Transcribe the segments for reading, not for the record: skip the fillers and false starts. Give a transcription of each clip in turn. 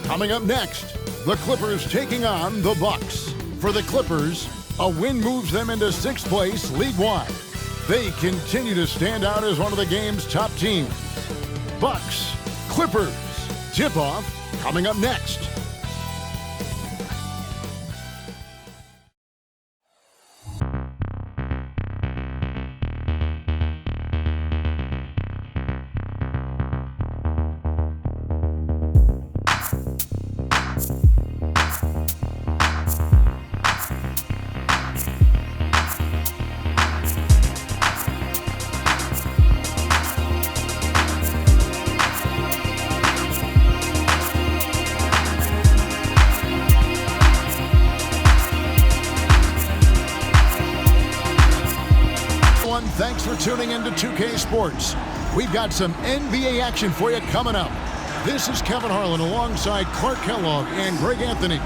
Coming up next, the Clippers taking on the Bucks. For the Clippers, a win moves them into 6th place league-wide. They continue to stand out as one of the game's top teams. Bucks, Clippers, tip-off coming up next. Thanks for tuning into 2K Sports. We've got some NBA action for you coming up. This is Kevin Harlan alongside Clark Kellogg and Greg Anthony.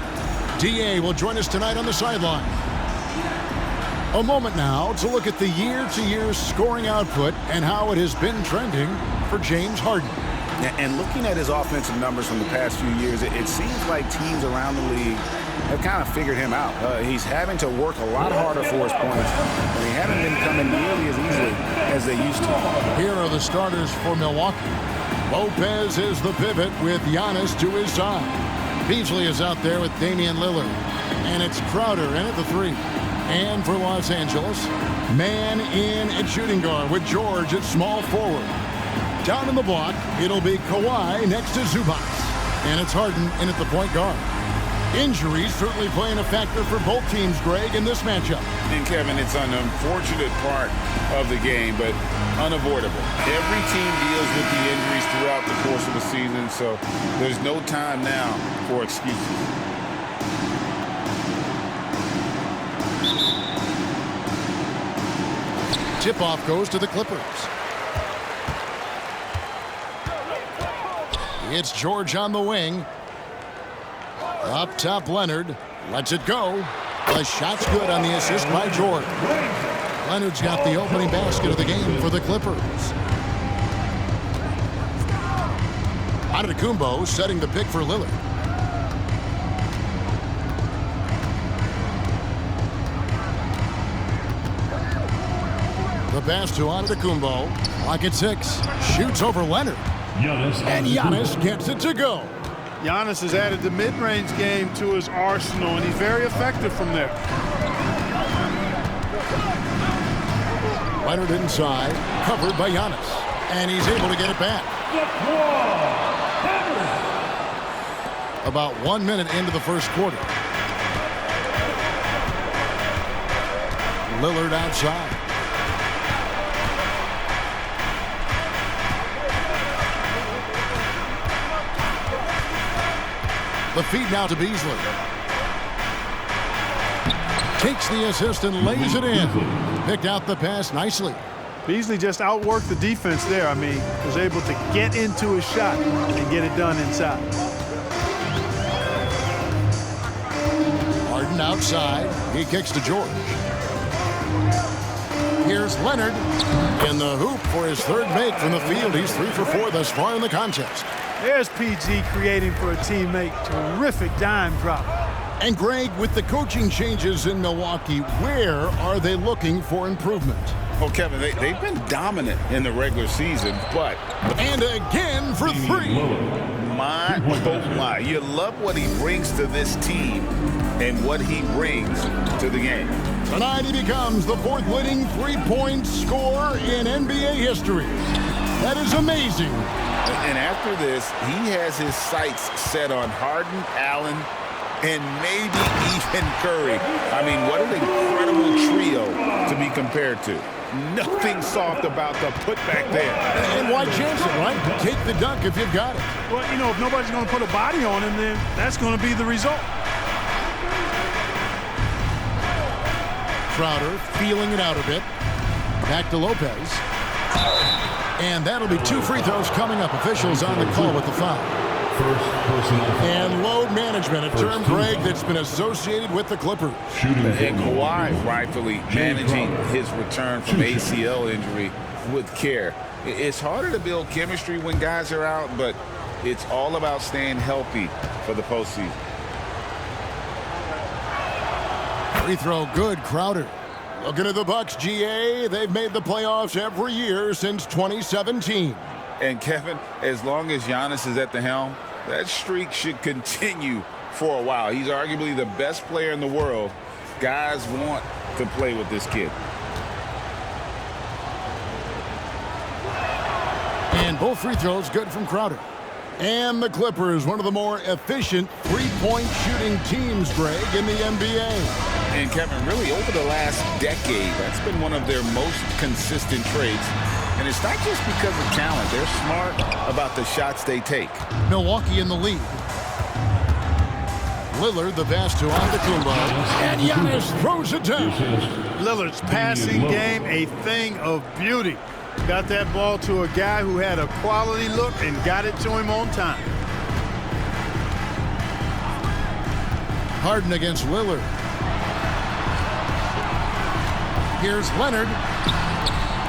DA will join us tonight on the sideline. A moment now to look at the year-to-year scoring output and how it has been trending for James Harden. And looking at his offensive numbers from the past few years, it seems like teams around the league have kind of figured him out. He's having to work a lot harder for his points, and he hasn't been coming nearly as easily as they used to. Here are the starters for Milwaukee. Lopez is the pivot with Giannis to his side. Beasley is out there with Damian Lillard. And it's Crowder in at the 3. And for Los Angeles, man in at shooting guard with George at small forward. Down in the block, it'll be Kawhi next to Zubac. And it's Harden in at the point guard. Injuries certainly playing a factor for both teams, Greg, in this matchup. And Kevin, it's an unfortunate part of the game, but unavoidable. Every team deals with the injuries throughout the course of the season, so there's no time now for excuses. Tip-off goes to the Clippers. It's George on the wing. Up top, Leonard lets it go. The shot's good on the assist by George. Leonard's got the opening basket of the game for the Clippers. Antetokounmpo setting the pick for Lillard. The pass to Antetokounmpo. Clock at 6. Shoots over Leonard. And Giannis gets it to go. Giannis has added the mid-range game to his arsenal, and he's very effective from there. Leonard inside, covered by Giannis. And he's able to get it back. About 1 minute into the first quarter. Lillard outside. The feed now to Beasley. Takes the assist and lays it in. Picked out the pass nicely. Beasley just outworked the defense there. I mean, was able to get into his shot and get it done inside. Harden outside. He kicks to George. Here's Leonard in the hoop for his third make from the field. He's 3 for 4 thus far in the contest. There's PG creating for a teammate. Terrific dime drop. And Greg, with the coaching changes in Milwaukee, where are they looking for improvement? Well, Kevin, they've been dominant in the regular season, but... And again for 3. My. You love what he brings to this team and what he brings to the game. Tonight he becomes the 4th winning three-point scorer in NBA history. That is amazing. And after this, he has his sights set on Harden, Allen, and maybe even Curry. I mean, what an incredible trio to be compared to. Nothing soft about the putback there. And why chance it, right? Take the dunk if you've got it. Well, you know, if nobody's going to put a body on him, then that's going to be the result. Crowder feeling it out a bit. Back to Lopez. And that'll be 2 free throws coming up. Officials on the call with the foul. And load management, a term, Greg, that's been associated with the Clippers. And Kawhi rightfully managing his return from ACL injury with care. It's harder to build chemistry when guys are out, but It's all about staying healthy for the postseason. Free throw good, Crowder. Looking at the Bucks, GA, they've made the playoffs every year since 2017. And Kevin, as long as Giannis is at the helm, that streak should continue for a while. He's arguably the best player in the world. Guys want to play with this kid. And both free throws good from Crowder. And the Clippers, one of the more efficient three-point shooting teams, Greg, in the NBA. And Kevin, really over the last decade, that's been one of their most consistent traits. And it's not just because of talent. They're smart about the shots they take. Milwaukee in the lead. Lillard, the pass to Antetokounmpo, and Giannis throws it down. Lillard's passing game, a thing of beauty. Got that ball to a guy who had a quality look and got it to him on time. Harden against Lillard. Here's Leonard.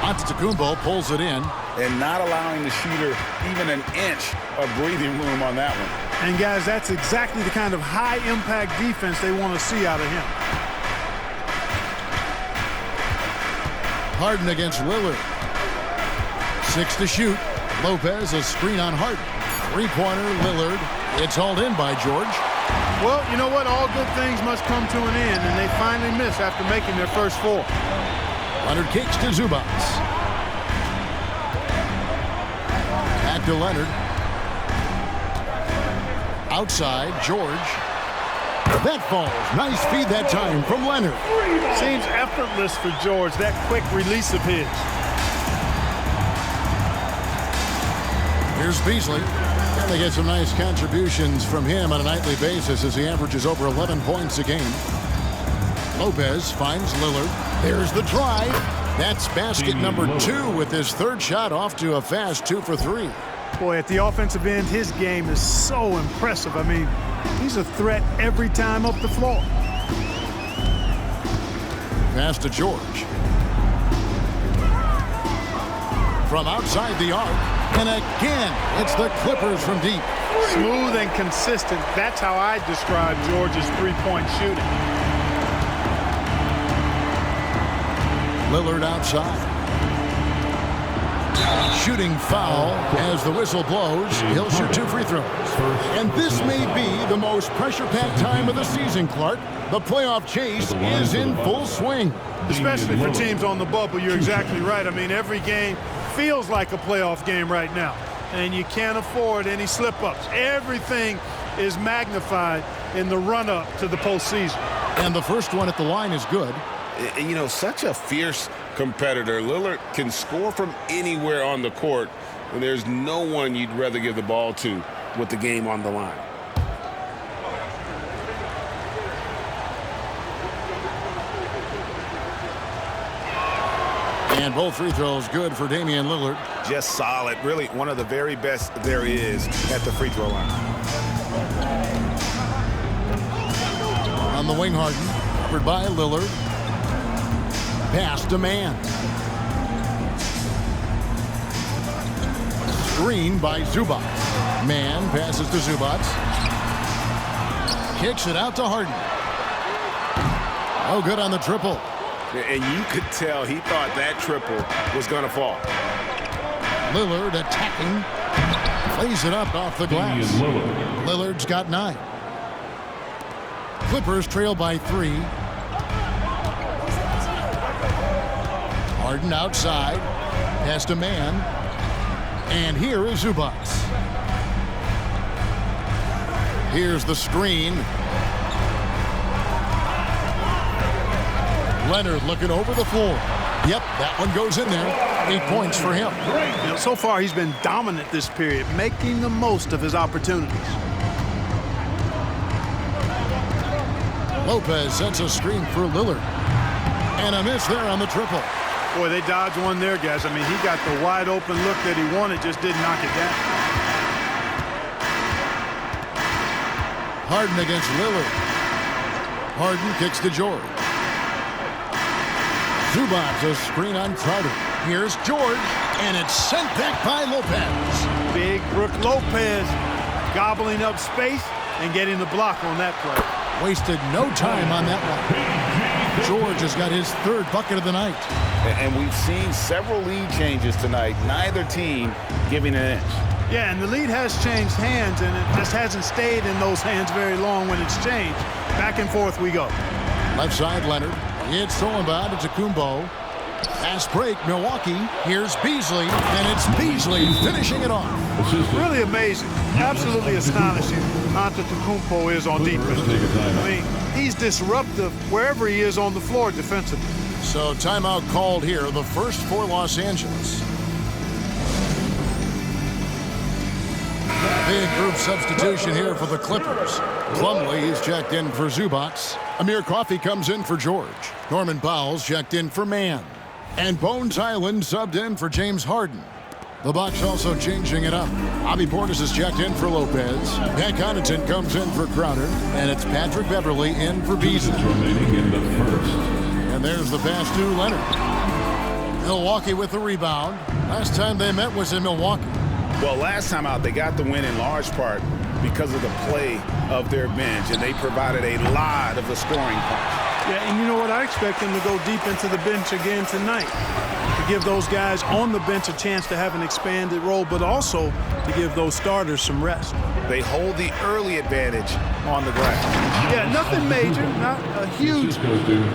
Antetokounmpo pulls it in. And not allowing the shooter even an inch of breathing room on that one. And, guys, that's exactly the kind of high-impact defense they want to see out of him. Harden against Lillard. 6 to shoot. Lopez, a screen on Harden. Three-pointer, Lillard. It's hauled in by George. Well, you know what? All good things must come to an end, and they finally miss after making their first 4. Leonard kicks to Zubac. Back to Leonard. Outside, George. That falls. Nice feed that time from Leonard. Seems effortless for George, that quick release of his. Here's Beasley. And they get some nice contributions from him on a nightly basis as he averages over 11 points a game. Lopez finds Lillard. There's the drive. That's basket number 2 with his third shot off to a fast 2 for 3. Boy, at the offensive end, his game is so impressive. I mean, he's a threat every time up the floor. Pass to George. From outside the arc. And again, it's the Clippers from deep. Smooth and consistent. That's how I describe George's three-point shooting. Lillard outside. Shooting foul as the whistle blows. He'll shoot 2 free throws. And this may be the most pressure-packed time of the season, Clark. The playoff chase is in full swing. Especially for teams on the bubble, you're exactly right. I mean, every game feels like a playoff game right now. And you can't afford any slip-ups. Everything is magnified in the run-up to the postseason. And the first one at the line is good. You know, such a fierce competitor. Lillard can score from anywhere on the court, and there's no one you'd rather give the ball to with the game on the line. And both free throws good for Damian Lillard. Just solid. Really one of the very best there is at the free throw line. On the wing, Harden. Covered by Lillard. Pass to Mann. Screen by Zubac. Mann passes to Zubac. Kicks it out to Harden. Oh, good on the triple. And you could tell he thought that triple was going to fall. Lillard attacking. Plays it up off the glass. Lillard's got 9. Clippers trail by 3. Harden outside. Pass to Mann. And here is Zubac. Here's the screen. Leonard looking over the floor. Yep, that one goes in there. 8 points for him. You know, so far, he's been dominant this period, making the most of his opportunities. Lopez sets a screen for Lillard. And a miss there on the triple. Boy, they dodged one there, guys. I mean, he got the wide open look that he wanted, just didn't knock it down. Harden against Lillard. Harden kicks to George. Zubac, a screen on Crowder. Here's George. And it's sent back by Lopez. Big Brook Lopez gobbling up space and getting the block on that play. Wasted no time on that one. George has got his third bucket of the night. And we've seen several lead changes tonight. Neither team giving an inch. Yeah, and the lead has changed hands, and it just hasn't stayed in those hands very long when it's changed. Back and forth we go. Left side, Leonard. It's stolen by Antetokounmpo. Fast break, Milwaukee. Here's Beasley, and it's Beasley finishing it off. Really amazing. Absolutely astonishing Antetokounmpo is on defense. I mean, he's disruptive wherever he is on the floor defensively. So timeout called here, the first for Los Angeles. Big group substitution here for the Clippers. Plumlee is checked in for Zubats. Amir Coffey comes in for George. Norman Powell's checked in for Mann. And Bones Highland subbed in for James Harden. The Bucks also changing it up. Bobby Portis is checked in for Lopez. Pat Connaughton comes in for Crowder. And it's Patrick Beverley in for Beasley. And there's the pass to Leonard. Milwaukee with the rebound. Last time they met was in Milwaukee. Well, last time out, they got the win in large part because of the play of their bench, and they provided a lot of the scoring punch. Yeah, and you know what? I expect them to go deep into the bench again tonight to give those guys on the bench a chance to have an expanded role, but also to give those starters some rest. They hold the early advantage on the ground. Yeah, nothing major, not a huge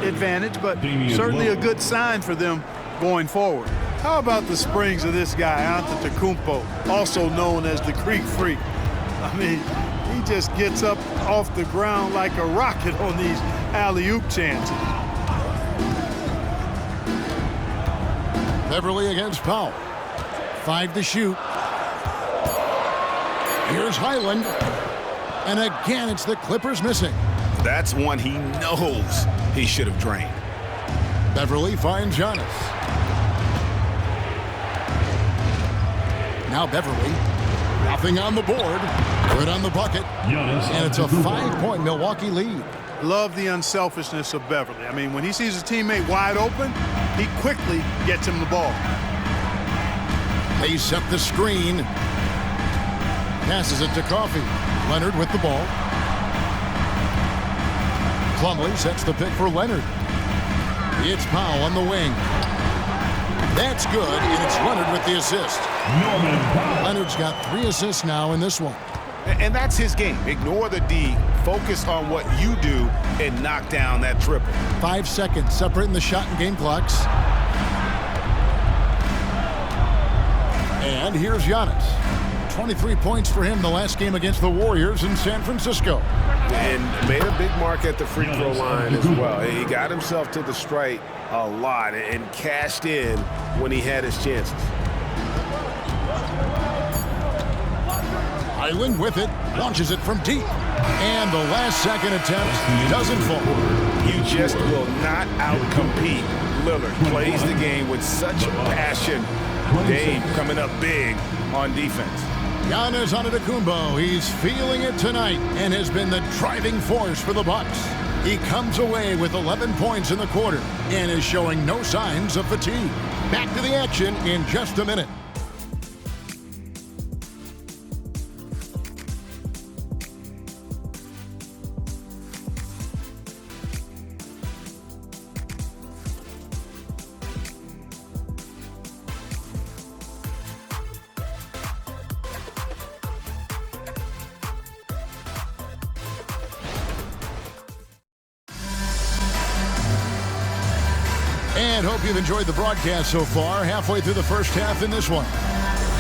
advantage, but certainly a good sign for them going forward. How about the springs of this guy, Antetokounmpo, also known as the Greek Freak? I mean, he just gets up off the ground like a rocket on these alley-oop chances. Beverly against Powell. 5 to shoot. Here's Highland. And again, it's the Clippers missing. That's one he knows he should have drained. Beverly finds Giannis. Now Beverly. Nothing on the board. Good on the bucket. And it's a 5-point Milwaukee lead. Love the unselfishness of Beverly. I mean, when he sees his teammate wide open, he quickly gets him the ball. They set the screen. Passes it to Coffey. Leonard with the ball. Plumlee sets the pick for Leonard. It's Powell on the wing. That's good, and it's Leonard with the assist. Leonard's got 3 assists now in this one. And that's his game. Ignore the D. Focus on what you do and knock down that triple. 5 seconds separating the shot and game clocks. And here's Giannis. 23 points for him the last game against the Warriors in San Francisco. And made a big mark at the free throw line as well. He got himself to the strike a lot and cashed in when he had his chances. Highland with it, launches it from deep. And the last second attempt doesn't fall. You just will not outcompete Lillard. Plays the game with such passion. Dame coming up big on defense. Giannis Antetokounmpo, he's feeling it tonight and has been the driving force for the Bucks. He comes away with 11 points in the quarter and is showing no signs of fatigue. Back to the action in just a minute. And hope you've enjoyed the broadcast so far. Halfway through the first half in this one.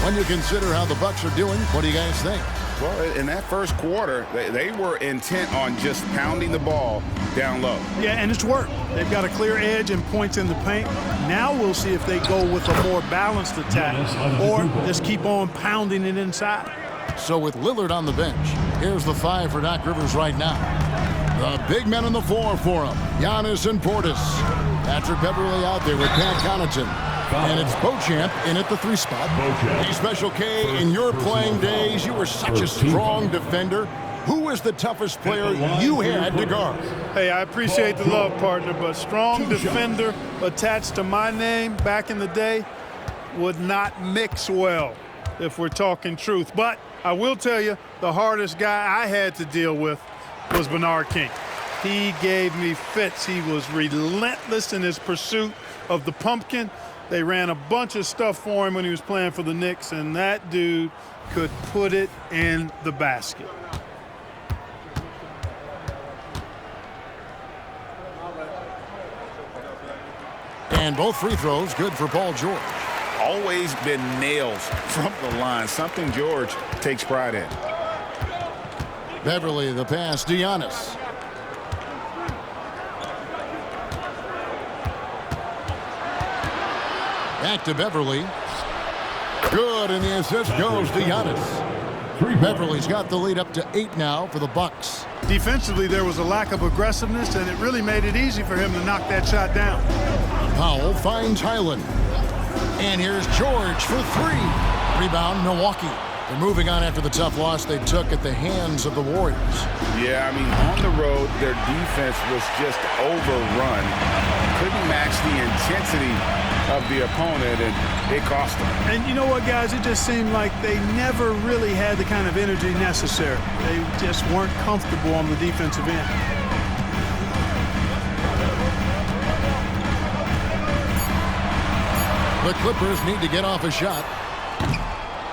When you consider how the Bucks are doing, what do you guys think? Well, in that first quarter, they were intent on just pounding the ball down low. Yeah, and it's worked. They've got a clear edge and points in the paint. Now we'll see if they go with a more balanced attack or just keep on pounding it inside. So with Lillard on the bench, here's the 5 for Doc Rivers right now. The big men on the floor for him. Giannis and Portis. Patrick Beverley out there with Pat Connaughton. And it's Beauchamp in at the 3 spot. Hey, Special K, in your playing days, you were such a strong defender. Who was the toughest player you had to guard? Hey, I appreciate the love, partner, but strong defender attached to my name back in the day, would not mix well, if we're talking truth. But I will tell you, the hardest guy I had to deal with was Bernard King. He gave me fits. He was relentless in his pursuit of the pumpkin. They ran a bunch of stuff for him when he was playing for the Knicks, and that dude could put it in the basket. And both free throws good for Paul George. Always been nails from the line, something George takes pride in. Beverly, the pass, Giannis. Back to Beverly. Good, and the assist goes to Giannis. Beverly's got the lead up to 8 now for the Bucks. Defensively, there was a lack of aggressiveness, and it really made it easy for him to knock that shot down. Powell finds Highland. And here's George for 3. Rebound, Milwaukee. They're moving on after the tough loss they took at the hands of the Warriors. Yeah, I mean, on the road, their defense was just overrun. Couldn't match the intensity of the opponent, and it cost them. And you know what, guys? It just seemed like they never really had the kind of energy necessary. They just weren't comfortable on the defensive end. The Clippers need to get off a shot.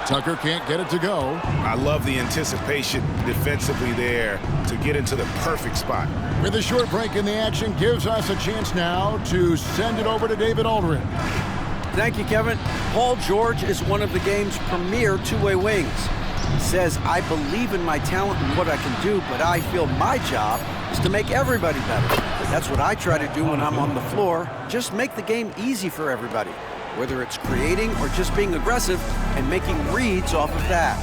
Tucker can't get it to go. I love the anticipation defensively there to get into the perfect spot. With a short break in the action, gives us a chance now to send it over to David Aldridge. Thank you, Kevin. Paul George is one of the game's premier two-way wings. He says, I believe in my talent and what I can do, but I feel my job is to make everybody better. That's what I try to do when I'm on the floor. Just make the game easy for everybody, whether it's creating or just being aggressive and making reads off of that.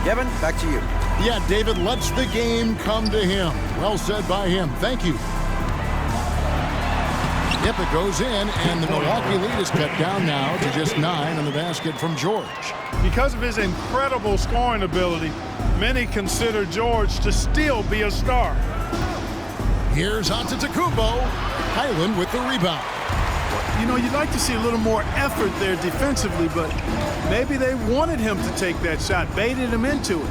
Kevin, back to you. Yeah, David lets the game come to him. Well said by him. Thank you. Yep, it goes in, and the Milwaukee lead is cut down now to just 9 on the basket from George. Because of his incredible scoring ability, many consider George to still be a star. Here's Antetokounmpo. Highland with the rebound. You know, you'd like to see a little more effort there defensively, but maybe they wanted him to take that shot, baited him into it.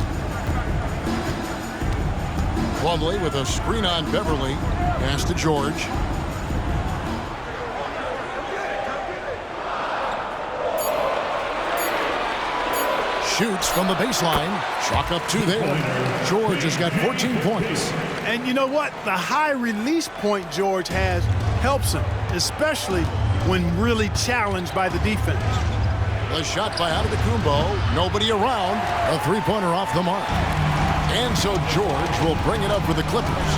Plumlee with a screen on Beverly. Pass to George. Shoots from the baseline. Chalk up 2 there. George has got 14 points. And you know what? The high release point George has helps him, especially when really challenged by the defense. The shot by Antetokounmpo. Nobody around. A three-pointer off the mark. And so George will bring it up for the Clippers.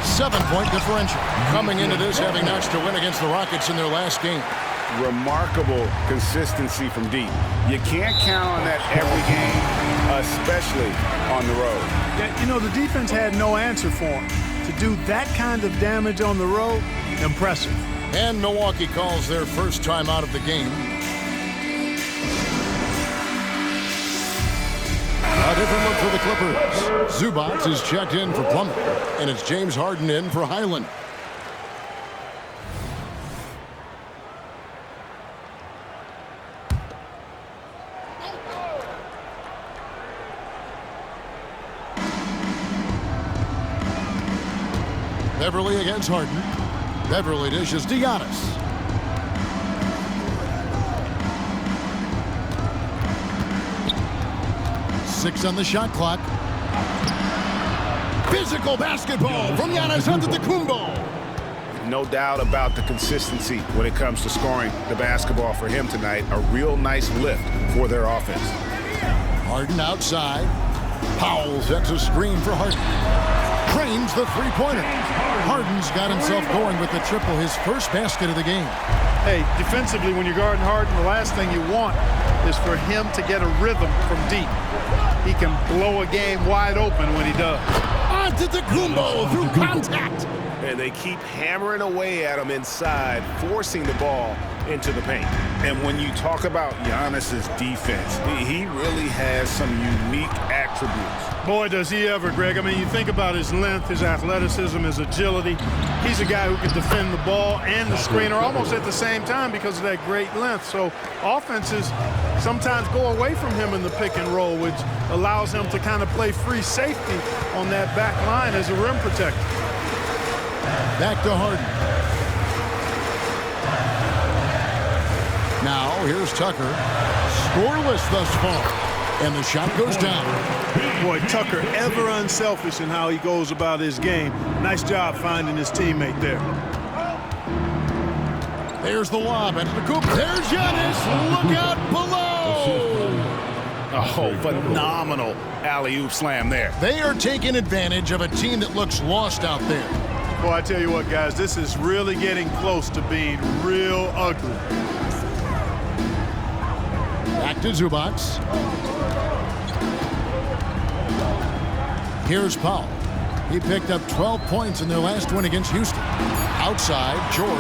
7-point differential. Coming into this, having notched a win against the Rockets in their last game. Remarkable consistency from deep. You can't count on that every game, especially on the road. Yeah, you know, the defense had no answer for him. To do that kind of damage on the road, impressive. And Milwaukee calls their first time out of the game. A different look for the Clippers. Zubac is checked in for Plumlee, and it's James Harden in for Highland. Beverly against Harden. Beverly dishes to Giannis. Six on the shot clock. Physical basketball from Giannis Antetokounmpo. No doubt about the consistency when it comes to scoring the basketball for him tonight. A real nice lift for their offense. Harden outside. Powell sets a screen for Harden. Trains the three-pointer. Harden's got himself going with the triple, his first basket of the game. Hey, defensively, when you're guarding Harden, the last thing you want is for him to get a rhythm from deep. He can blow a game wide open when he does. Antetokounmpo through contact. And they keep hammering away at him inside, forcing the ball into the paint. And when you talk about Giannis's defense, he really has some unique attributes. Boy, does he ever, Greg. I mean, you think about his length, his athleticism, his agility. He's a guy who can defend the ball and the screener almost at the same time because of that great length. So offenses sometimes go away from him in the pick and roll, which allows him to kind of play free safety on that back line as a rim protector. Back to Harden. Now, here's Tucker. Scoreless thus far. And the shot goes down. Boy, Tucker ever unselfish in how he goes about his game. Nice job finding his teammate there. There's the lob into the coop. There's Giannis. Look out below. Oh, phenomenal alley-oop slam there. They are taking advantage of a team that looks lost out there. Boy, I tell you what, guys, this is really getting close to being real ugly. Back to Zubac. Here's Powell. He picked up 12 points in their last win against Houston. Outside, George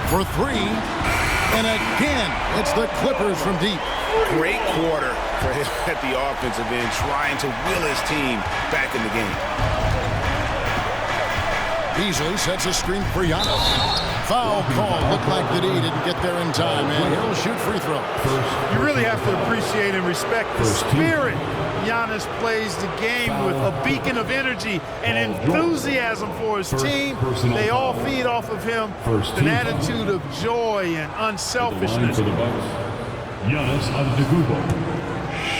for three. And again, it's the Clippers from deep. Great quarter for him at the offensive end, trying to will his team back in the game. Beasley sets a screen for Giannis. Foul call. Looked like that he didn't get there in time, and he'll shoot free throws. You really have to appreciate and respect the spirit Giannis plays the game with, a beacon of energy and enthusiasm for his team. They all feed off of him, an attitude of joy and unselfishness. For the Bucks, Giannis Antetokounmpo,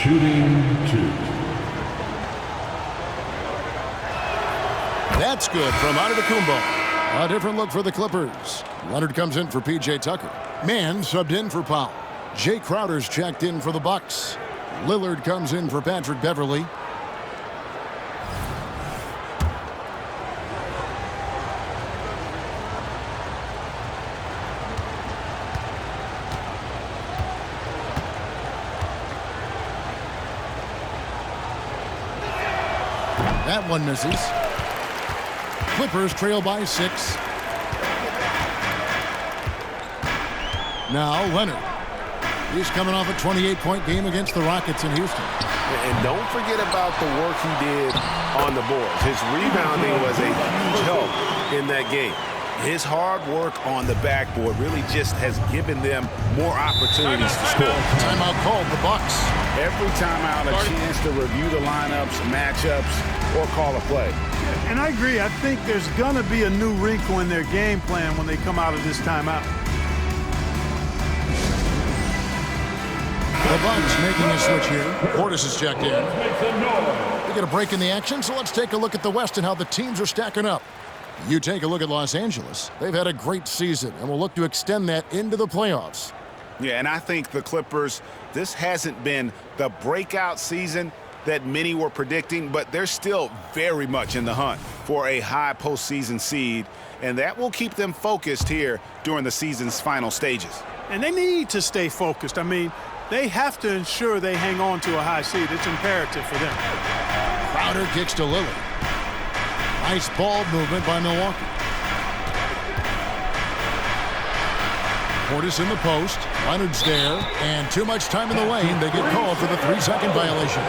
shooting 2. That's good from Antetokounmpo. A different look for the Clippers. Leonard comes in for P.J. Tucker. Mann subbed in for Powell. Jay Crowder's checked in for the Bucks. Lillard comes in for Patrick Beverley. That one misses. Clippers trail by 6. Now Leonard. He's coming off a 28-point game against the Rockets in Houston. And don't forget about the work he did on the boards. His rebounding was a huge help in that game. His hard work on the backboard really just has given them more opportunities to score. Timeout called the Bucks. Every timeout, a chance to review the lineups, matchups, or call a play. And I agree. I think there's going to be a new wrinkle in their game plan when they come out of this timeout. The Bucks making a switch here. Portis is checked in. We get a break in the action, so let's take a look at the West and how the teams are stacking up. You take a look at Los Angeles. They've had a great season and will look to extend that into the playoffs. Yeah, and I think the Clippers, this hasn't been the breakout season that many were predicting, but they're still very much in the hunt for a high postseason seed, and that will keep them focused here during the season's final stages. And they need to stay focused. I mean, they have to ensure they hang on to a high seed. It's imperative for them. Crowder kicks to Lillard. Nice ball movement by Milwaukee. Portis in the post. Leonard's there. And too much time in the lane. They get called for the 3-second violation.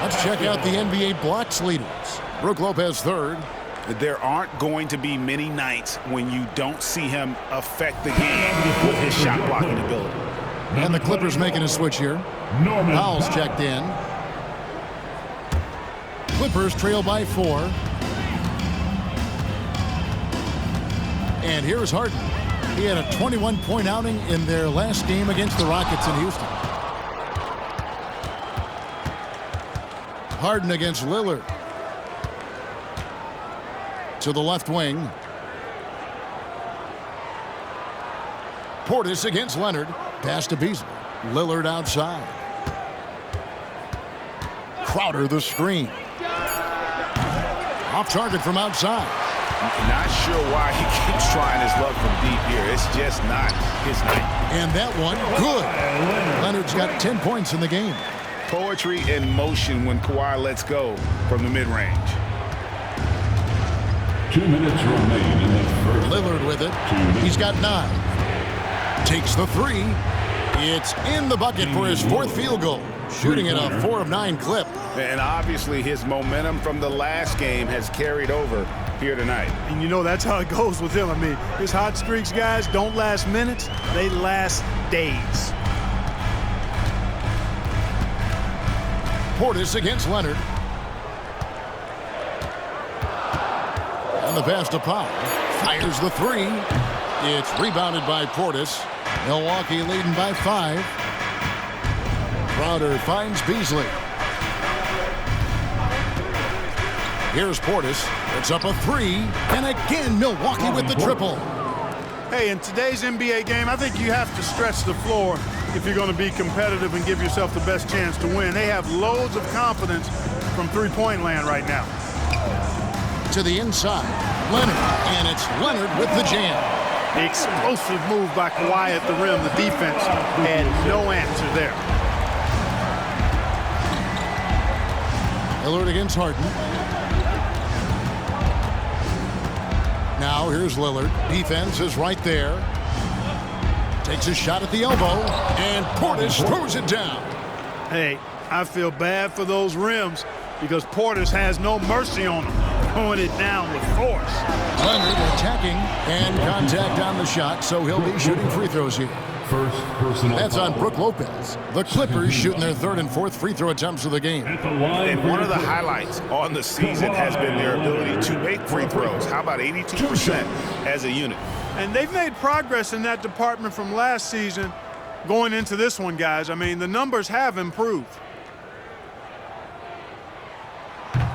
Let's check out the NBA blocks leaders. Brook Lopez third. There aren't going to be many nights when you don't see him affect the game with his shot blocking ability. And the Clippers making a switch here. Powell's checked in. Clippers trail by 4. And here's Harden. He had a 21-point outing in their last game against the Rockets in Houston. Harden against Lillard. To the left wing. Portis against Leonard. Pass to Beasley. Lillard outside. Crowder the screen. Off target from outside. Not sure why he keeps trying his luck from deep here. It's just not his night. And that one, good. Leonard's got 10 points in the game. Poetry in motion when Kawhi lets go from the mid-range. 2 minutes remain in the first. Lillard with it. He's got 9. Takes the three. It's in the bucket for his fourth field goal. Shooting at a 4 of 9 clip. And obviously his momentum from the last game has carried over here tonight. And you know that's how it goes with him. I mean, his hot streaks, guys, don't last minutes. They last days. Portis against Leonard. And the pass to Powell. Fires the three. It's rebounded by Portis. Milwaukee leading by 5. Crowder finds Beasley. Here's Portis. It's up a 3. And again, Milwaukee with the triple. Hey, in today's NBA game, I think you have to stretch the floor if you're going to be competitive and give yourself the best chance to win. They have loads of confidence from three-point land right now. To the inside, Leonard, and it's Leonard with the jam. The explosive move by Kawhi at the rim. The defense had no answer there. Lillard against Harden. Now here's Lillard. Defense is right there. Takes a shot at the elbow, and Portis throws it down. Hey, I feel bad for those rims because Portis has no mercy on them, throwing it down with force. Leonard attacking, and contact on the shot, so he'll be shooting free throws here. First personal That's on foul. Brook Lopez. The Clippers shooting their 3rd and 4th free throw attempts of the game. At the line And for one of the your highlights on the season has been their ability to make free throws. How about 82% as a unit? And they've made progress in that department from last season going into this one, guys. I mean, the numbers have improved.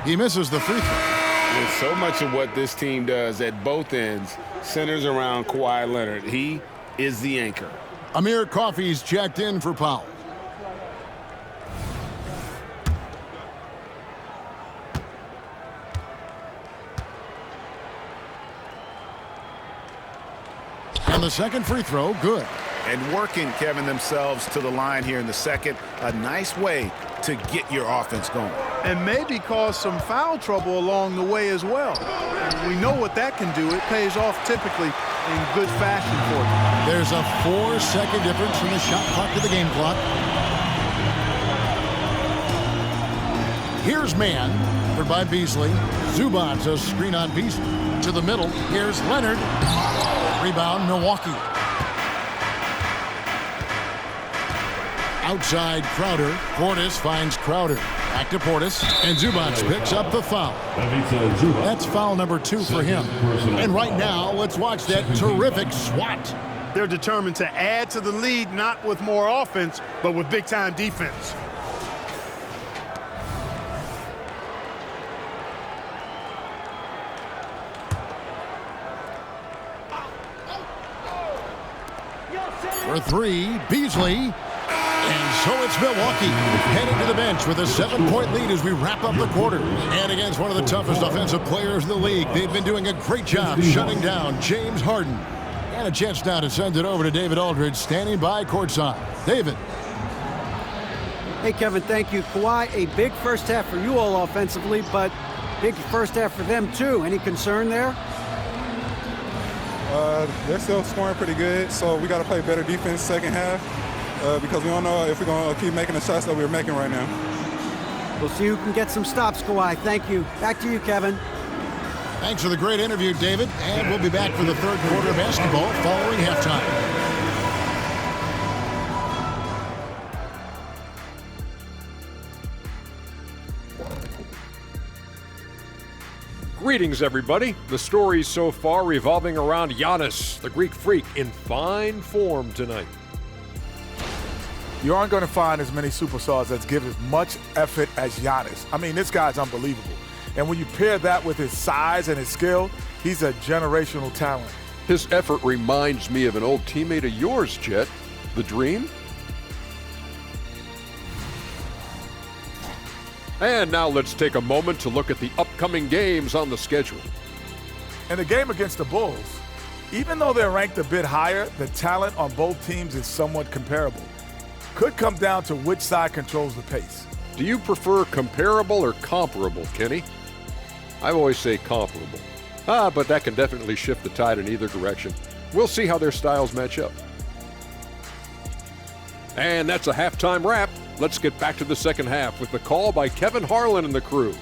He misses the free throw. And so much of what this team does at both ends centers around Kawhi Leonard. He is the anchor. Amir Coffey's checked in for Powell. And the second free throw, good. And working, Kevin, themselves to the line here in the second. A nice way to get your offense going. And maybe cause some foul trouble along the way as well. We know what that can do. It pays off typically in good fashion for them. There's a 4-second difference from the shot clock to the game clock. Here's man, covered by Beasley. Zubac's a screen on Beasley. To the middle, here's Leonard. Rebound, Milwaukee. Outside Crowder. Portis finds Crowder. Back to Portis. And Zubac picks up the foul. That's foul number 2 for him. And right now, let's watch that terrific swat. They're determined to add to the lead, not with more offense, but with big-time defense. For 3, Beasley. And so it's Milwaukee heading to the bench with a 7-point lead as we wrap up the quarter. And against one of the toughest offensive players in the league, they've been doing a great job shutting down James Harden. And a chance now to send it over to David Aldridge, standing by courtside. David. Hey, Kevin, thank you. Kawhi, a big first half for you all offensively, but big first half for them, too. Any concern there? They're still scoring pretty good, so we got to play better defense second half because we don't know if we're going to keep making the shots that we're making right now. We'll see who can get some stops, Kawhi. Thank you. Back to you, Kevin. Thanks for the great interview, David. And we'll be back for the 3rd quarter of basketball following halftime. Greetings, everybody. The stories so far revolving around Giannis, the Greek freak, in fine form tonight. You aren't going to find as many superstars that give as much effort as Giannis. I mean, this guy's unbelievable. And when you pair that with his size and his skill, he's a generational talent. His effort reminds me of an old teammate of yours, Jet. The Dream? And now let's take a moment to look at the upcoming games on the schedule. In the game against the Bulls, even though they're ranked a bit higher, the talent on both teams is somewhat comparable. Could come down to which side controls the pace. Do you prefer comparable or comparable, Kenny? I always say comparable. But that can definitely shift the tide in either direction. We'll see how their styles match up. And that's a halftime wrap. Let's get back to the second half with the call by Kevin Harlan and the crew.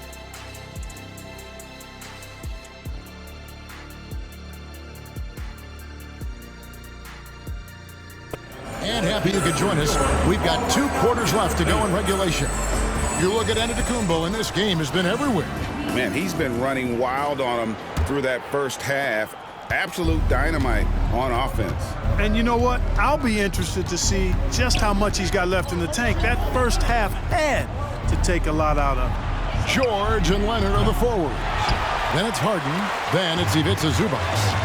And happy you could join us. We've got 2 quarters left to go in regulation. You look at Antetokounmpo, and this game has been everywhere. Man, he's been running wild on him through that first half. Absolute dynamite on offense. And you know what? I'll be interested to see just how much he's got left in the tank. That first half had to take a lot out of him. George and Leonard are the forwards. Then it's Harden. Then it's Ivica Zubac.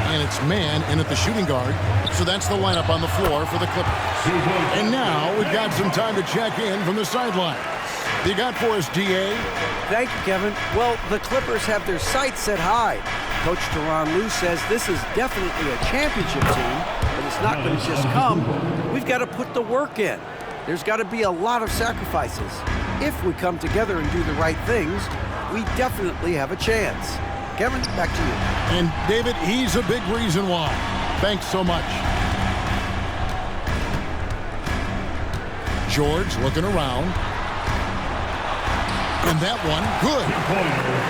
And it's man in at the shooting guard. So that's the lineup on the floor for the Clippers. And now we've got some time to check in from the sideline. You got for us, DA? Thank you, Kevin. Well, the Clippers have their sights set high. Coach Tyronn Lue says this is definitely a championship team, but it's not going to just come. We've got to put the work in. There's got to be a lot of sacrifices. If we come together and do the right things, we definitely have a chance. Kevin, back to you. And David, he's a big reason why. Thanks so much. George looking around. And that one, good.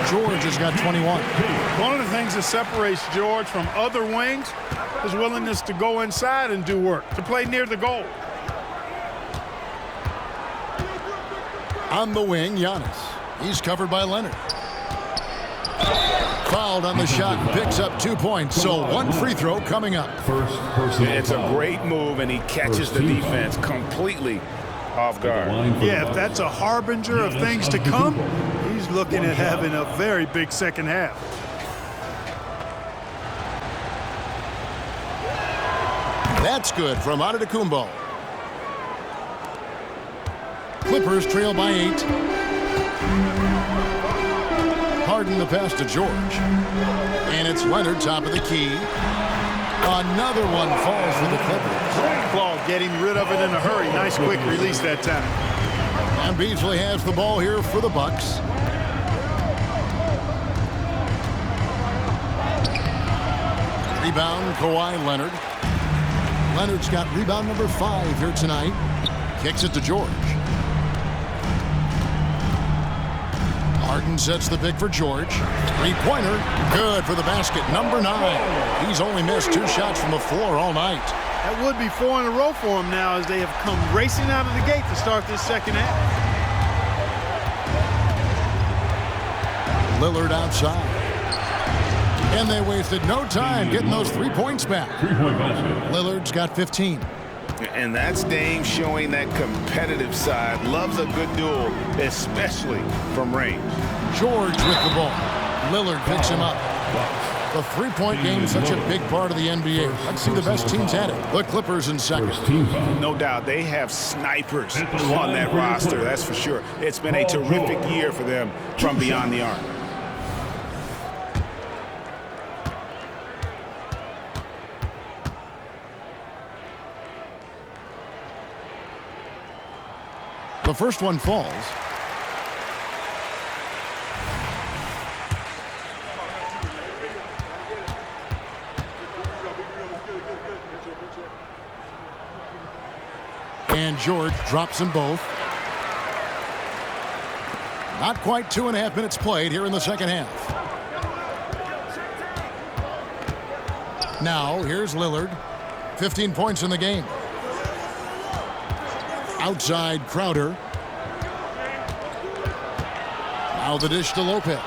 George has got 21. One of the things that separates George from other wings is willingness to go inside and do work, to play near the goal. On the wing, Giannis. He's covered by Leonard. Fouled on the shot, picks up 2 points. So 1 free throw coming up. It's a great move, and he catches the defense completely off guard. Yeah, if that's a harbinger of things to come, he's looking at having a very big second half. That's good from Antetokounmpo. Clippers trail by 8. Harden the pass to George. And it's Leonard, top of the key. Another one falls for the Clippers. Ball getting rid of it in a hurry. Nice quick release that time. And Beasley has the ball here for the Bucks. Rebound, Kawhi Leonard. Leonard's got rebound number 5 here tonight. Kicks it to George. Harden sets the pick for George. 3-pointer, good for the basket. Number 9. He's only missed 2 shots from the floor all night. That would be 4 in a row for him now as they have come racing out of the gate to start this second half. Lillard outside. And they wasted no time getting those 3 points back. 3-point basket. Lillard's got 15. And that's Dame showing that competitive side. Loves a good duel, especially from range. George with the ball. Lillard picks him up. The 3-point game is such a big part of the NBA. Let's see the best teams at it. The Clippers in second. No doubt, they have snipers on that roster, that's for sure. It's been a terrific year for them from beyond the arc. The first one falls. And George drops them both. Not quite 2.5 minutes played here in the second half. Now, here's Lillard. 15 points in the game. Outside Crowder. Now the dish to Lopez.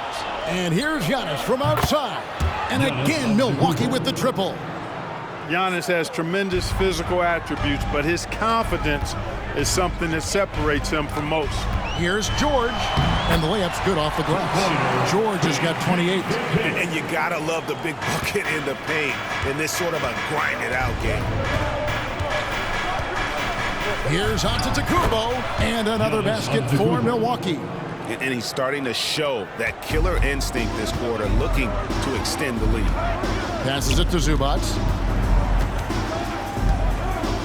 And here's Giannis from outside. And again, Milwaukee with the triple. Giannis has tremendous physical attributes, but his confidence is something that separates him from most. Here's George. And the layup's good off the glass. George has got 28. And you gotta love the big bucket in the paint in this sort of a grinded-out game. Here's Antetokounmpo, and another basket for Milwaukee. And he's starting to show that killer instinct this quarter, looking to extend the lead. Passes it to Zubac.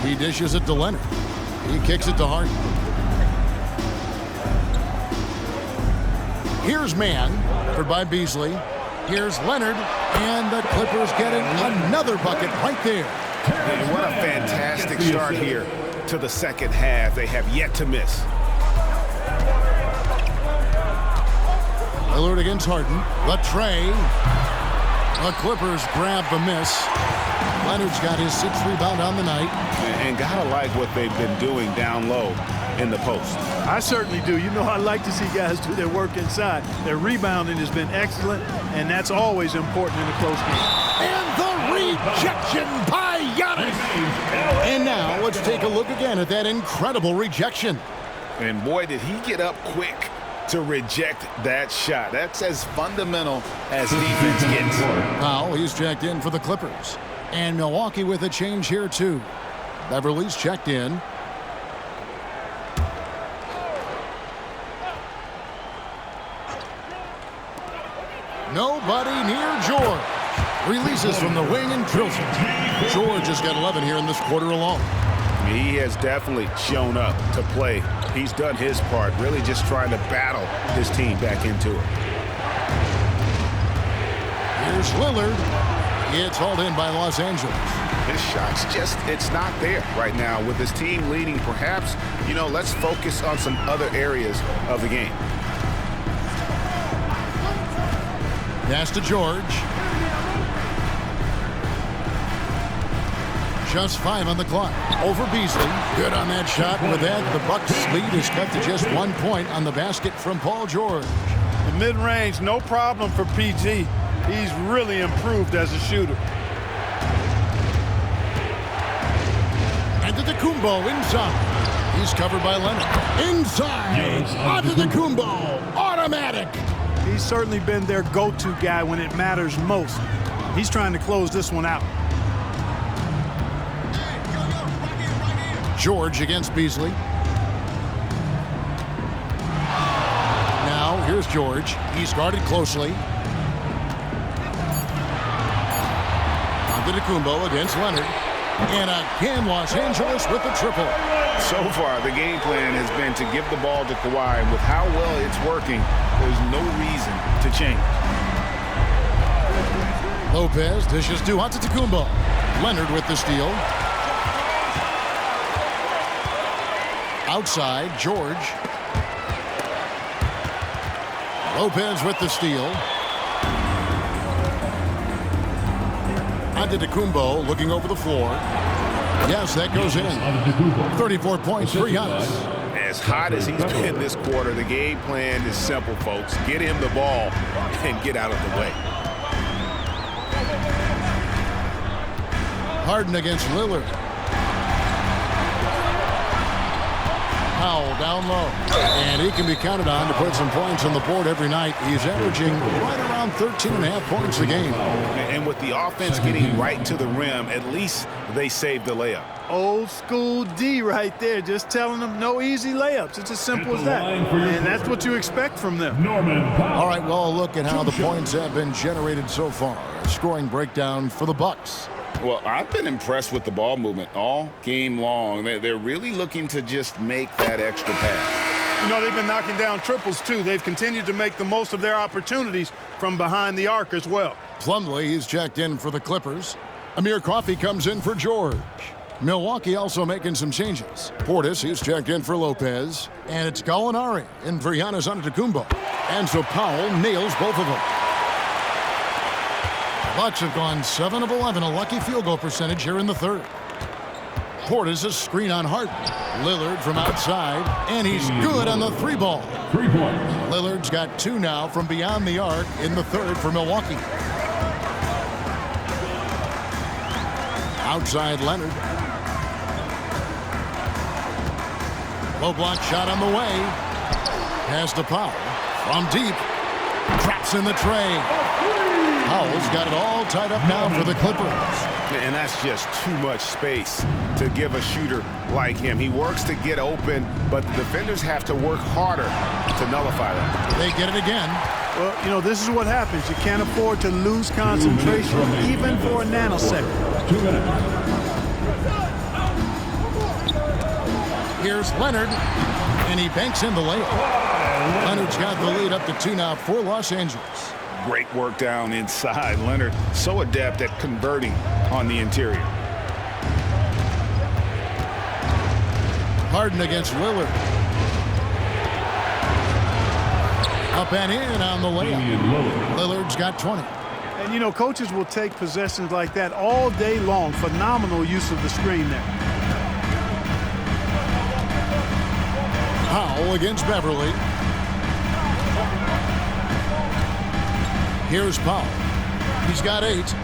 He dishes it to Leonard. He kicks it to Harden. Here's Mann, covered by Beasley. Here's Leonard, and the Clippers getting another bucket right there. And what a fantastic start here to the second half. They have yet to miss. Lillard against Harden. The tray. The Clippers grab the miss. Leonard's got his 6th rebound on the night. And gotta like what they've been doing down low in the post. I certainly do. You know, I like to see guys do their work inside. Their rebounding has been excellent, and that's always important in a close game. And the rejection by Giannis. And now let's take a look again at that incredible rejection. And boy, did he get up quick to reject that shot. That's as fundamental as defense gets. Powell, he's checked in for the Clippers. And Milwaukee with a change here, too. Beverly's checked in. Nobody near George. Releases from the wing and drills it. George has got 11 here in this quarter alone. He has definitely shown up to play. He's done his part, really just trying to battle his team back into it. Here's Lillard. It's hauled in by Los Angeles. His shot's just, it's not there right now. With his team leading, perhaps, you know, let's focus on some other areas of the game. Pass to George. Just 5 on the clock. Over Beasley. Good on that shot. With that, the Bucks' lead is cut to just 1 point on the basket from Paul George. The mid-range, no problem for PG. He's really improved as a shooter. Antetokounmpo inside. He's covered by Leonard. Inside. Antetokounmpo. Automatic. He's certainly been their go-to guy when it matters most. He's trying to close this one out. George against Beasley. Now, here's George. He's guarded closely. Antetokounmpo against Leonard. And again, Los Angeles with the triple. So far, the game plan has been to give the ball to Kawhi, and with how well it's working, there's no reason to change. Lopez dishes to Antetokounmpo. Leonard with the steal. Outside, George. Lopez with the steal. Antetokounmpo looking over the floor. Yes, that goes in. 34 points for Giannis. As hot as he's been this quarter, the game plan is simple, folks. Get him the ball and get out of the way. Harden against Lillard. Powell down low. And he can be counted on to put some points on the board every night. He's averaging right around 13.5 points a game. And with the offense getting right to the rim, at least they saved the layup. Old school D right there, just telling them no easy layups. It's as simple as that. And that's what you expect from them. All right, well, a look at how the points have been generated so far. A scoring breakdown for the Bucks. Well, I've been impressed with the ball movement all game long. They're really looking to just make that extra pass. You know, they've been knocking down triples, too. They've continued to make the most of their opportunities from behind the arc as well. Plumlee, he's checked in for the Clippers. Amir Coffey comes in for George. Milwaukee also making some changes. Portis, he's checked in for Lopez. And it's Gallinari in for Giannis Antetokounmpo. And so Powell nails both of them. Bucks have gone 7 of 11, a lucky field goal percentage here in the third. Portis a screen on Harden. Lillard from outside, and he's good on the 3-ball. 3 points. Lillard's got 2 now from beyond the arc in the third for Milwaukee. Outside Leonard. Low block shot on the way. Pass to Powell. From deep. Traps in the tray. Powell's got it all tied up now for the Clippers. And that's just too much space to give a shooter like him. He works to get open, but the defenders have to work harder to nullify that. They get it again. Well, you know, this is what happens. You can't afford to lose concentration even for a nanosecond. 2 minutes. Here's Leonard, and he banks in the layup. Leonard's got the lead up to 2 now for Los Angeles. Great work down inside. Leonard so adept at converting on the interior. Harden against Lillard. Up and in on the layup. Lillard's got 20. And, you know, coaches will take possessions like that all day long. Phenomenal use of the screen there. Powell against Beverly. Here's Powell. He's got 8.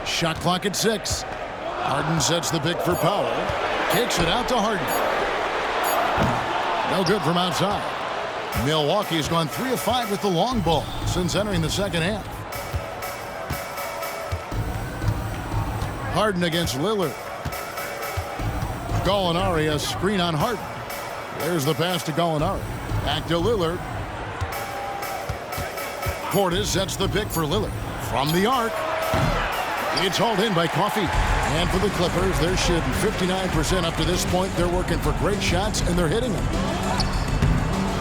Shot clock at 6. Harden sets the pick for Powell. Kicks it out to Harden. No good from outside. Milwaukee has gone 3 of 5 with the long ball since entering the second half. Harden against Lillard. Gallinari, a screen on Harden. There's the pass to Gallinari. Back to Lillard. Portis sets the pick for Lillard. From the arc. It's hauled in by Coffey. And for the Clippers, they're shooting 59% up to this point. They're working for great shots, and they're hitting them.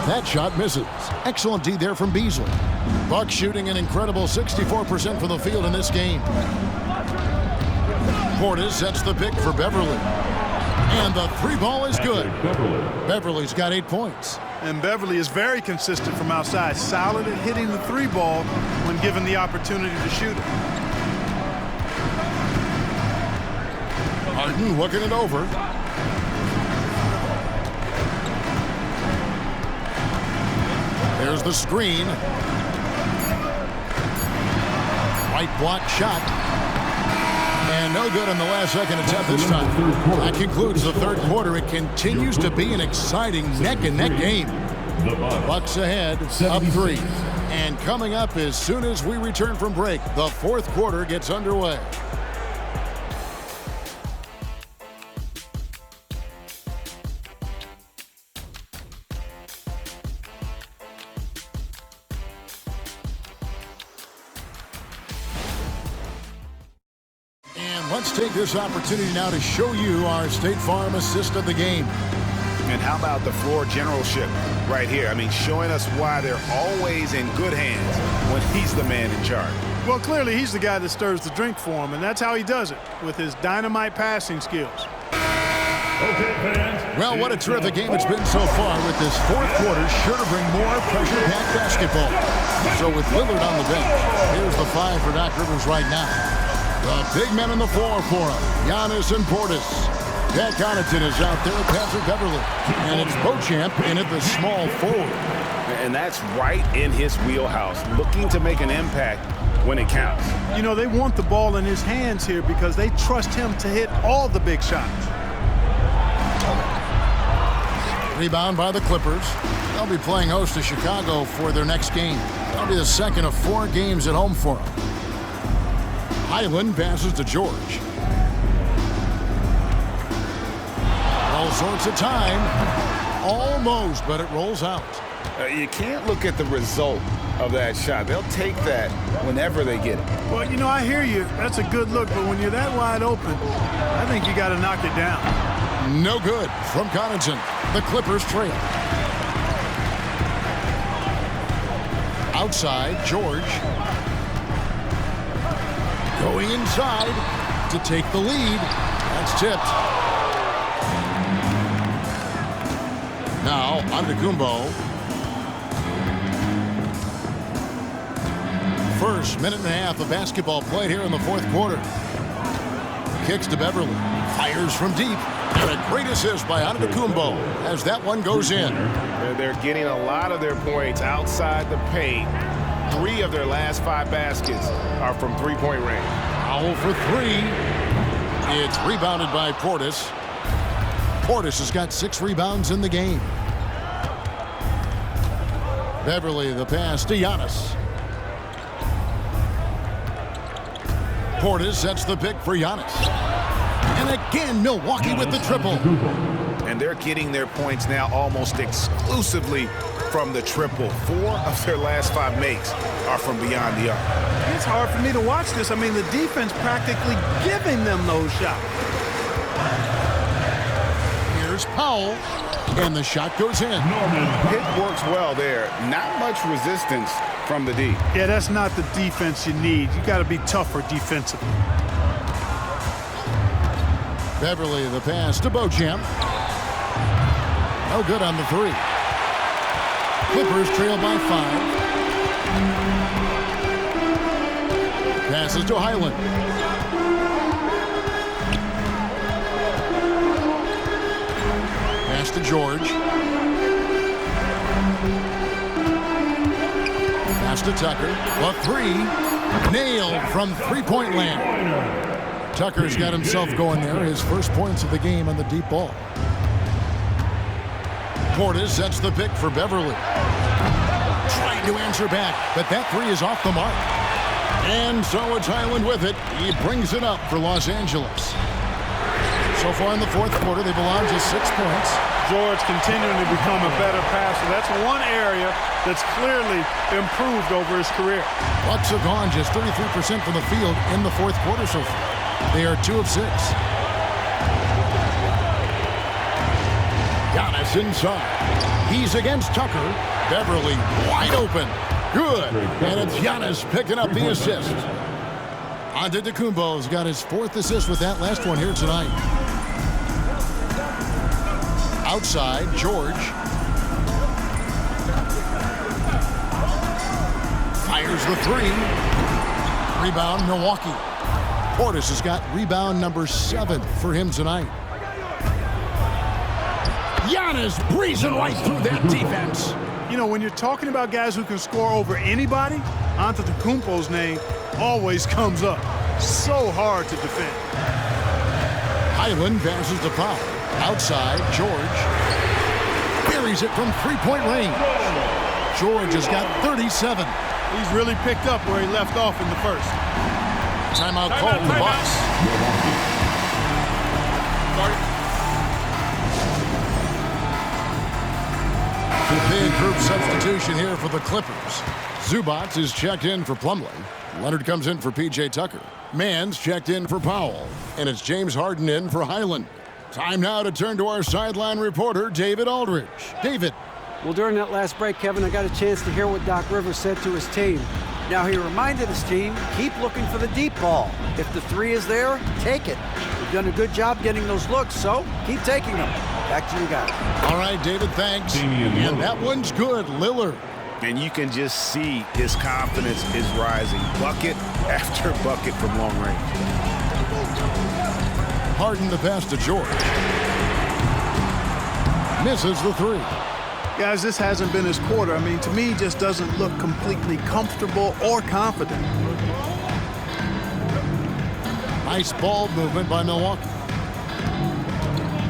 That shot misses. Excellent D there from Beasley. Bucks shooting an incredible 64% from the field in this game. Portis sets the pick for Beverly. And the 3 ball is good. Beverly's got 8 points. And Beverly is very consistent from outside. Solid at hitting the 3 ball when given the opportunity to shoot it. Harden looking it over. There's the screen. Right block shot. And no good on the last second attempt this time. That concludes the third quarter. It continues to be an exciting neck-and-neck game. Bucks ahead, up 3. And coming up as soon as we return from break, the fourth quarter gets underway. Let's take this opportunity now to show you our State Farm assist of the game. And how about the floor generalship right here? I mean, showing us why they're always in good hands when he's the man in charge. Well, clearly he's the guy that stirs the drink for him, and that's how he does it, with his dynamite passing skills. Well, what a terrific game it's been so far, with this fourth quarter sure to bring more pressure-packed basketball. So with Lillard on the bench, here's the 5 for Doc Rivers right now. The big men on the floor for him, Giannis and Portis. Pat Connaughton is out there with Patrick Beverly. And it's Beauchamp in at the small forward. And that's right in his wheelhouse, looking to make an impact when it counts. You know, they want the ball in his hands here because they trust him to hit all the big shots. Rebound by the Clippers. They'll be playing host to Chicago for their next game. That'll be the second of 4 games at home for them. Highland passes to George. All sorts of time. Almost, but it rolls out. You can't look at the result of that shot. They'll take that whenever they get it. Well, you know, I hear you. That's a good look, but when you're that wide open, I think you got to knock it down. No good from Connaughton. The Clippers trail. Outside, George. Going inside to take the lead. That's tipped. Now, Antetokounmpo. First minute and a half of basketball played here in the fourth quarter. Kicks to Beverly. Fires from deep. And a great assist by Antetokounmpo as that one goes in. They're getting a lot of their points outside the paint. 3 of their last 5 baskets are from three-point range. Foul for 3. It's rebounded by Portis. Portis has got 6 rebounds in the game. Beverly, the pass to Giannis. Portis sets the pick for Giannis. And again, Milwaukee with the triple. And they're getting their points now almost exclusively from the triple. 4 of their last 5 makes are from beyond the arc. It's hard for me to watch this. I mean, the defense practically giving them those shots. Here's Powell, and the shot goes in. It works well there. Not much resistance from the D. Yeah, that's not the defense you need. You got to be tougher defensively. Beverly, the pass to Beauchamp. No good on the three. Clippers trail by 5. Passes to Highland. Pass to George. Pass to Tucker. The three. Nailed from three-point land. Tucker's got himself going there. His first points of the game on the deep ball. Portis sets the pick for Beverly. Trying to answer back, but that three is off the mark. And so it's Highland with it. He brings it up for Los Angeles. So far in the fourth quarter, they belong to 6 points. George continuing to become a better passer. That's one area that's clearly improved over his career. Bucks have gone just 33% from the field in the fourth quarter so far. They are 2 of 6. Giannis inside. He's against Tucker. Beverly wide open. Good. And it's Giannis picking up the assist. Antetokounmpo's got his 4th assist with that last one here tonight. Outside, George. Fires the three. Rebound, Milwaukee. Portis has got rebound number 7 for him tonight. Giannis breezing right through that defense. You know, when you're talking about guys who can score over anybody, Antetokounmpo's name always comes up. So hard to defend. Highland passes to Powell. Outside, George. Buries it from three-point range. George has got 37. He's really picked up where he left off in the first. Timeout called the Bucks. Big group substitution here for the Clippers. Zubac is checked in for Plumlee. Leonard comes in for P.J. Tucker. Mann's checked in for Powell. And it's James Harden in for Highland. Time now to turn to our sideline reporter, David Aldridge. David. Well, during that last break, Kevin, I got a chance to hear what Doc Rivers said to his team. Now, he reminded his team, keep looking for the deep ball. If the three is there, take it. You've done a good job getting those looks, so keep taking them. Back to you guys. All right, David, thanks. And that one's good, Lillard. And you can just see his confidence is rising. Bucket after bucket from long range. Harden the pass to George. Misses the three. Guys, this hasn't been his quarter. I mean, to me, he just doesn't look completely comfortable or confident. Nice ball movement by Milwaukee.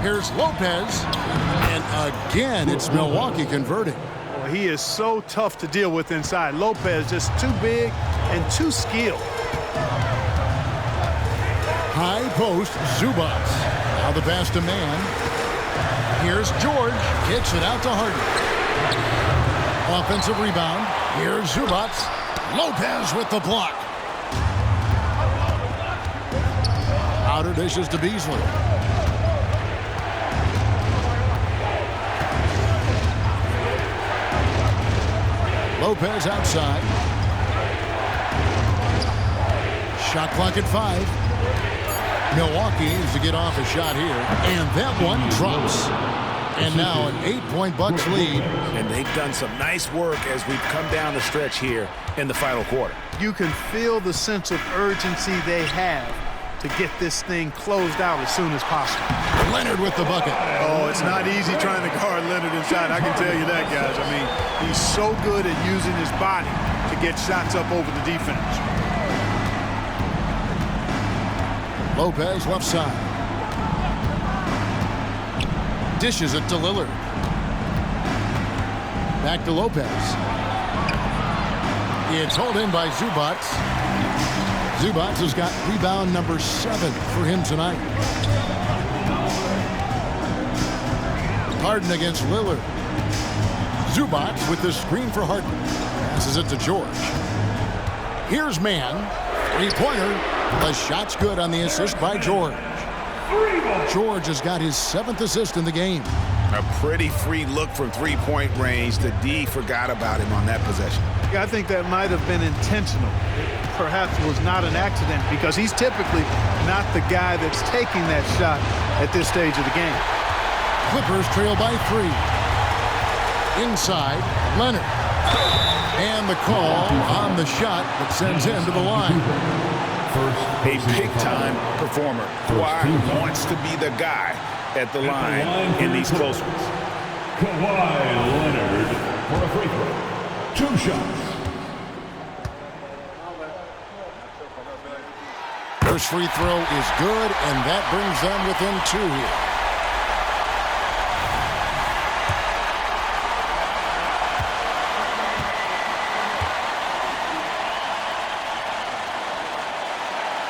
Here's Lopez. And again, it's Milwaukee converting. Well, he is so tough to deal with inside. Lopez just too big and too skilled. High post, Zubac. Now the pass to Mann. Here's George. Kicks it out to Harden. Offensive rebound. Here's Zubac. Lopez with the block. Outer dishes to Beasley. Lopez outside. Shot clock at 5. Milwaukee needs to get off a shot here, and that one drops. And now an 8-point Bucks lead. And they've done some nice work as we've come down the stretch here in the final quarter. You can feel the sense of urgency they have to get this thing closed out as soon as possible. Leonard with the bucket. Oh, it's not easy trying to guard Leonard inside. I can tell you that, guys. I mean, he's so good at using his body to get shots up over the defense. Lopez left side. Dishes it to Lillard. Back to Lopez. It's hauled in by Zubac. Zubac has got rebound number 7 for him tonight. Harden against Lillard. Zubac with the screen for Harden. Passes it to George. Here's Mann. Three-pointer. The shot's good on the assist by George. George has got his 7th assist in the game. A pretty free look from three-point range. The D forgot about him on that possession. Yeah, I think that might have been intentional. It perhaps was not an accident because he's typically not the guy that's taking that shot at this stage of the game. Clippers trail by 3. Inside, Leonard. And the call on the shot that sends him to the line. A big-time performer. Kawhi wants to be the guy at the line in these close ones. Kawhi Leonard for a free throw. 2 shots. First free throw is good, and that brings them within 2 here.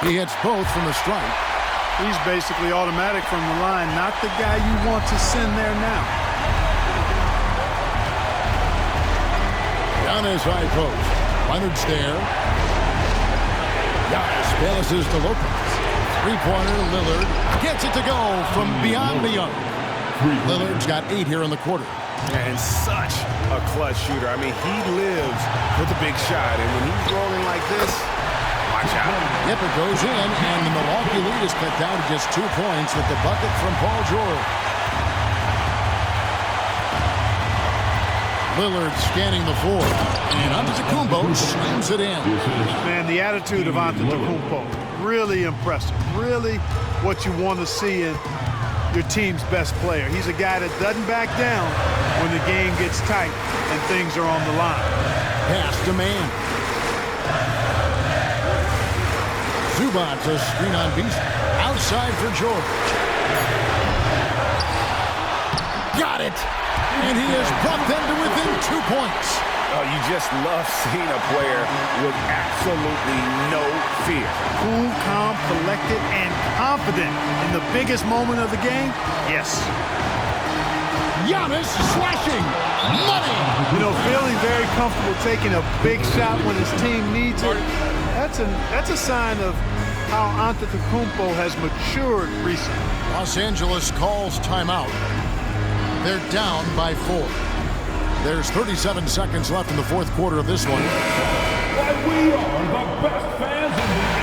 He hits both from the stripe. He's basically automatic from the line, not the guy you want to send there now. Down his high post. Leonard's there. Giannis passes to Lopez. Three-pointer, Lillard gets it to go from beyond the arc. Lillard's got 8 here in the quarter. And such a clutch shooter. I mean, he lives for the big shot. And when he's rolling like this, watch out. Yep, it goes in, and the Milwaukee lead is cut down to just 2 points with the bucket from Paul George. Lillard scanning the floor, and Antetokounmpo slams it in. Man, the attitude of Antetokounmpo, really impressive. Really what you want to see in your team's best player. He's a guy that doesn't back down when the game gets tight and things are on the line. Pass to man. Zubac's a screen on Beasley. Outside for George. Got it. And he has brought them to within 2 points. Oh, you just love seeing a player with absolutely no fear. Cool, calm, collected, and confident in the biggest moment of the game? Yes. Giannis slashing. Money. You know, feeling very comfortable taking a big shot when his team needs it. That's a sign of how Antetokounmpo has matured recently. Los Angeles calls timeout. They're down by 4. There's 37 seconds left in the fourth quarter of this one. Why, we are the best fans in the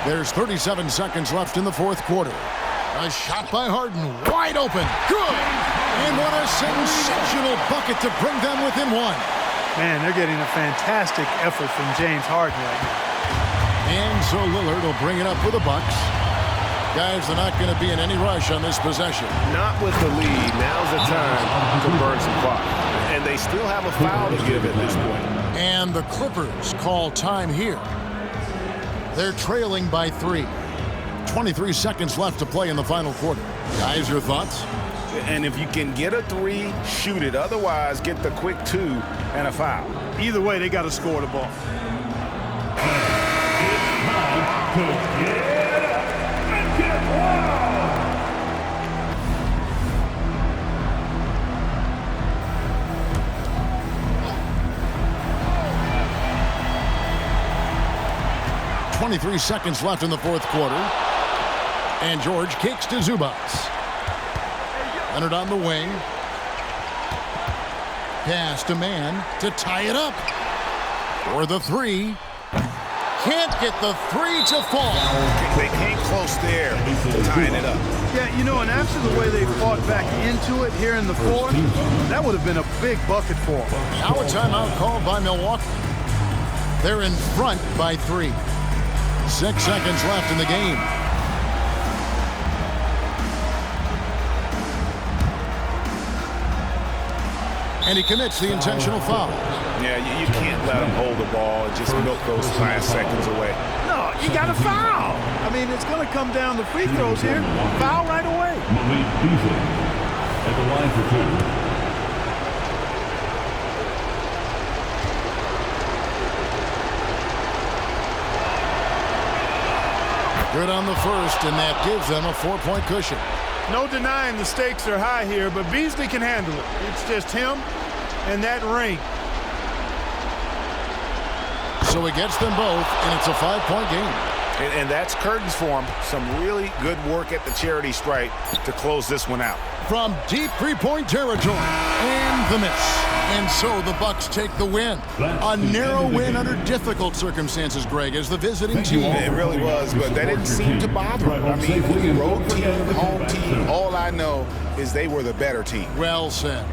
There's 37 seconds left in the fourth quarter. A shot by Harden, wide open, good! And what a sensational bucket to bring them within 1. Man, they're getting a fantastic effort from James Harden right now. And so Lillard will bring it up for the Bucks. Guys, they're not going to be in any rush on this possession. Not with the lead. Now's the time to burn some clock. And they still have a foul to give at this point. And the Clippers call time here. They're trailing by 3. 23 seconds left to play in the final quarter. Guys, your thoughts? And if you can get a 3, shoot it. Otherwise, get the quick 2 and a foul. Either way, they got to score the ball. It's 23 seconds left in the fourth quarter. And George kicks to Zubac. Leonard on the wing. Pass to man to tie it up. For the 3. Can't get the 3 to fall. They came close there, tying it up. Yeah, you know, and after the way they fought back into it here in the fourth, that would have been a big bucket for them. Now a timeout called by Milwaukee. They're in front by 3. 6 seconds left in the game. And he commits the intentional foul. Yeah, you can't let him hold the ball and just milk those last seconds away. No, you got to foul. I mean, it's going to come down to free throws here. Foul right away. Malik Beasley at the line for 2. Good on the first, and that gives them a 4-point cushion. No denying the stakes are high here, but Beasley can handle it. It's just him and that ring. So he gets them both, and it's a 5-point game. And that's curtains for him. Some really good work at the charity stripe to close this one out. From deep three-point territory, and the miss. And so the Bucks take the win. A narrow win under difficult circumstances, Greg, as the visiting team. It really was, but that didn't seem to bother him. I mean, road team, home team, all I know is they were the better team. Well said.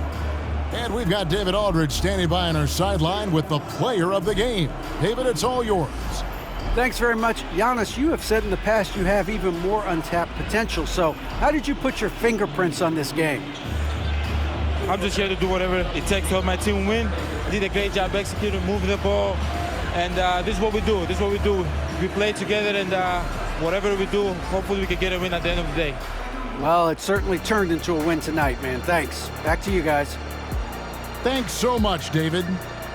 And we've got David Aldridge standing by on our sideline with the player of the game. David, it's all yours. Thanks very much. Giannis, you have said in the past you have even more untapped potential. So how did you put your fingerprints on this game? I'm just here to do whatever it takes to help my team win. Did a great job executing, moving the ball. And this is what we do. This is what we do. We play together, and whatever we do, hopefully we can get a win at the end of the day. Well, it certainly turned into a win tonight, man. Thanks. Back to you guys. Thanks so much, David.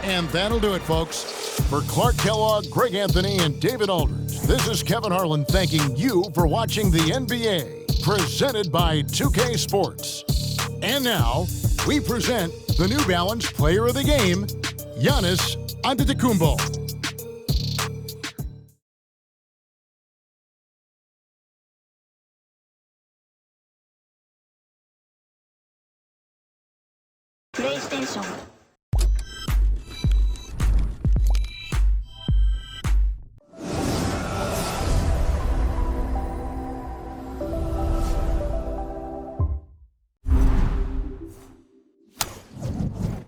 And that'll do it, folks. For Clark Kellogg, Greg Anthony, and David Aldridge, this is Kevin Harlan thanking you for watching the NBA, presented by 2K Sports. And now, we present the New Balance Player of the Game, Giannis Antetokounmpo. PlayStation